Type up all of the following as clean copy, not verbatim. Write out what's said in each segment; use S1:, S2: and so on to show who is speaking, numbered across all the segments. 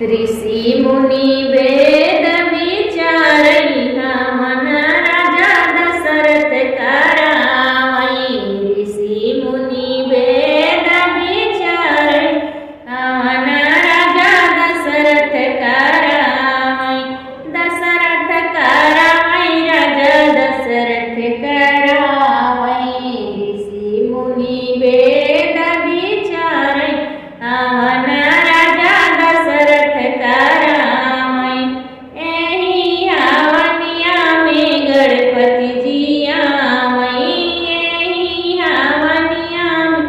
S1: ऋषि मुनि वेद विचारई हवन राजा दशरथ करावई। ऋषि मुनि वेद विचारई हवन राजा दशरथ करावई। दशरथ करावई राजा दशरथ करावई। ऋषि मुनि वेद विचारई हवन राजा दशरथ करावई। एहि हवनिया में गणपति जी आवई। एहि हवनिया में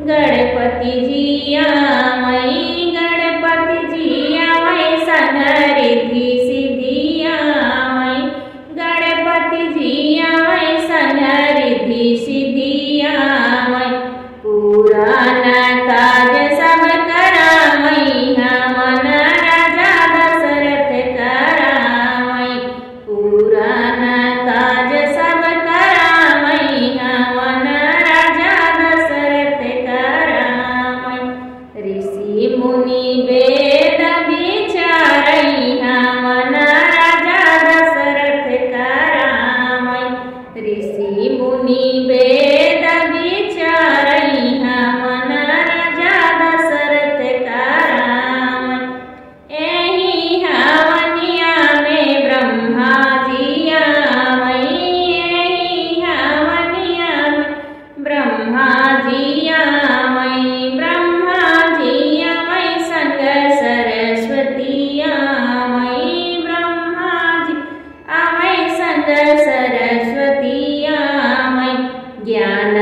S1: गणपति जी आवई। गणपति जी आवई संग रिद्धि सिद्धि आवई। गणपति जी आवई संग रिद्धि सिद्धि आवई। पुराना काज सब करावई हवन राजा दशरथ करावई। पुराना काज सब करावई हवन राजा दशरथ करावई। ऋषि मुनि वेद विचारई हवन राजा दशरथ करावई। ऋषि मुनि वेद विचारई हवन राजा दशरथ करावई। एहि हवनिया में ब्रह्मा जी आवई। एहि हवनिया में ब्रह्मा जी आवई। ब्रह्मा जी आवई संग सरस्वती आवई। ब्रह्मा जी आवई संग सरस्वती आवई। ज्ञान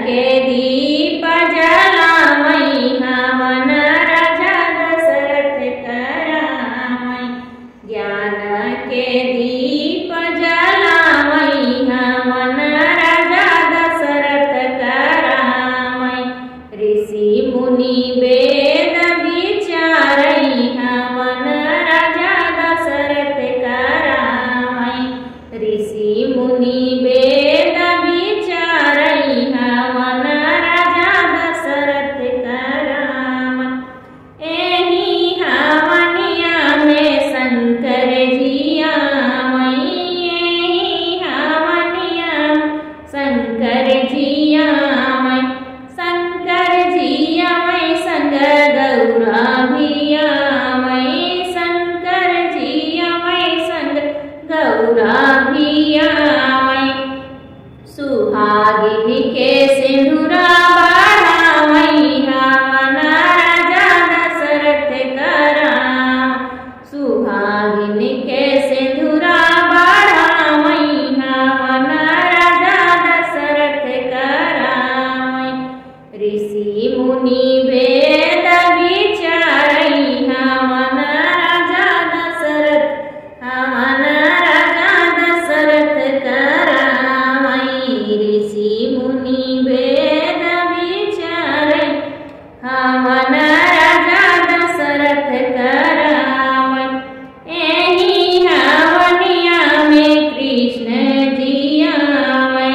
S1: के दीप जलावई हवन राजा दशरथ करावई। ज्ञान के दीप जलावई हवन राजा दशरथ करावई। ऋषि मुनि वेद विचारई हवन राजा दशरथ करावई। ऋषि मुनि वेद विचारई हवन राजा दशरथ करावई। एहि हवनिया में शंकर जी आवई। एहि हवनिया में शंकर जी आवई। शंकर जी आवई संग गौरा भी आवई। शंकर जी आवई संग गौरा भी आवई। सुहागिन के सिंदूरा बढ़ावई हवन राजा दशरथ करावई। सुहागिन के सिंदूरा बढ़ावई हवन राजा दशरथ करावई। ऋषि मुनि वेद विचारई हवन राजा दशरथ हवन राजा दशरथ करावई। ऋषि मुनि वेद विचारई हवन राजा दशरथ करावई। एहि हवनिया में कृष्ण जी आवई।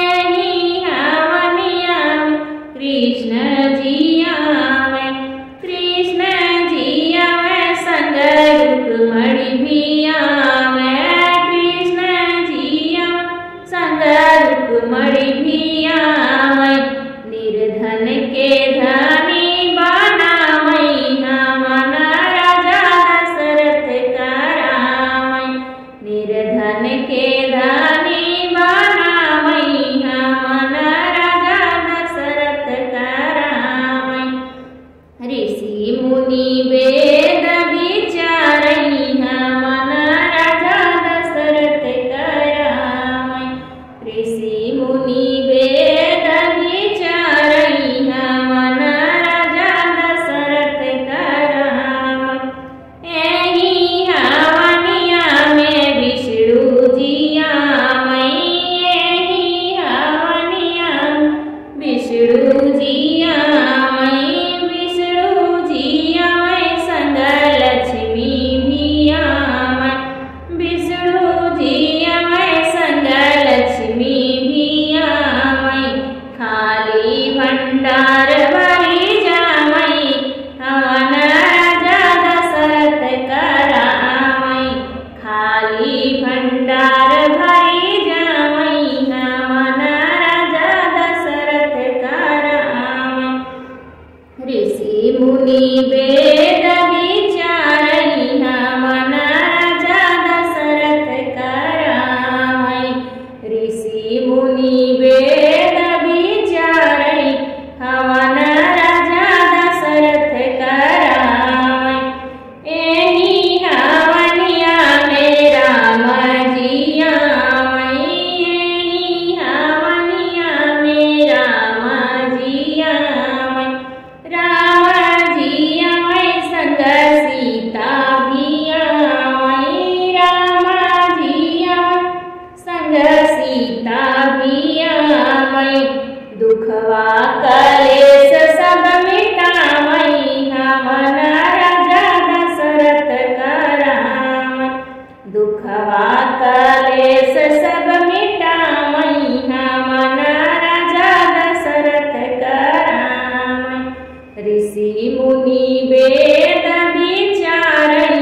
S1: एहि हवनिया में कृष्ण जी आवई। कृष्ण जी आवई संग रुक्मणी भी आवई। कृष्ण जी आवई संग रुक्मणी भी आवई। निर्धन के धनी बनावई हवन राजा दशरथ करावई। निर्धन के धनी बनावई हवन राजा दशरथ करावई। ऋषि मुनि वेद विचारई हवन राजा दशरथ करावई। ऋषि मुनि वेद विचारई हवन राजा दशरथ करावई। एहि हवनिया में विष्णु जी आवई। एहि हवनिया में विष्णु जी आवई। विष्णु जी आवई संग लक्ष्मी भी आवई। विष्णु जी आवई संग लक्ष्मी भी आवई। मुनि वेद विचारै हवन राजा दशरथ करावै। एहि हवनिया में राम जी आवै, एहि हवनिया में राम जी आवै। राम जी आवै संग सीता भी आवै, राम जी आवै संग सीता भी आवै। दुखवा कलेश सब मिटावै हवन राजा दशरथ करावै। दुखवा कलेश सब मिटावै हवन राजा दशरथ करावै। ऋषि मुनि वेद विचारै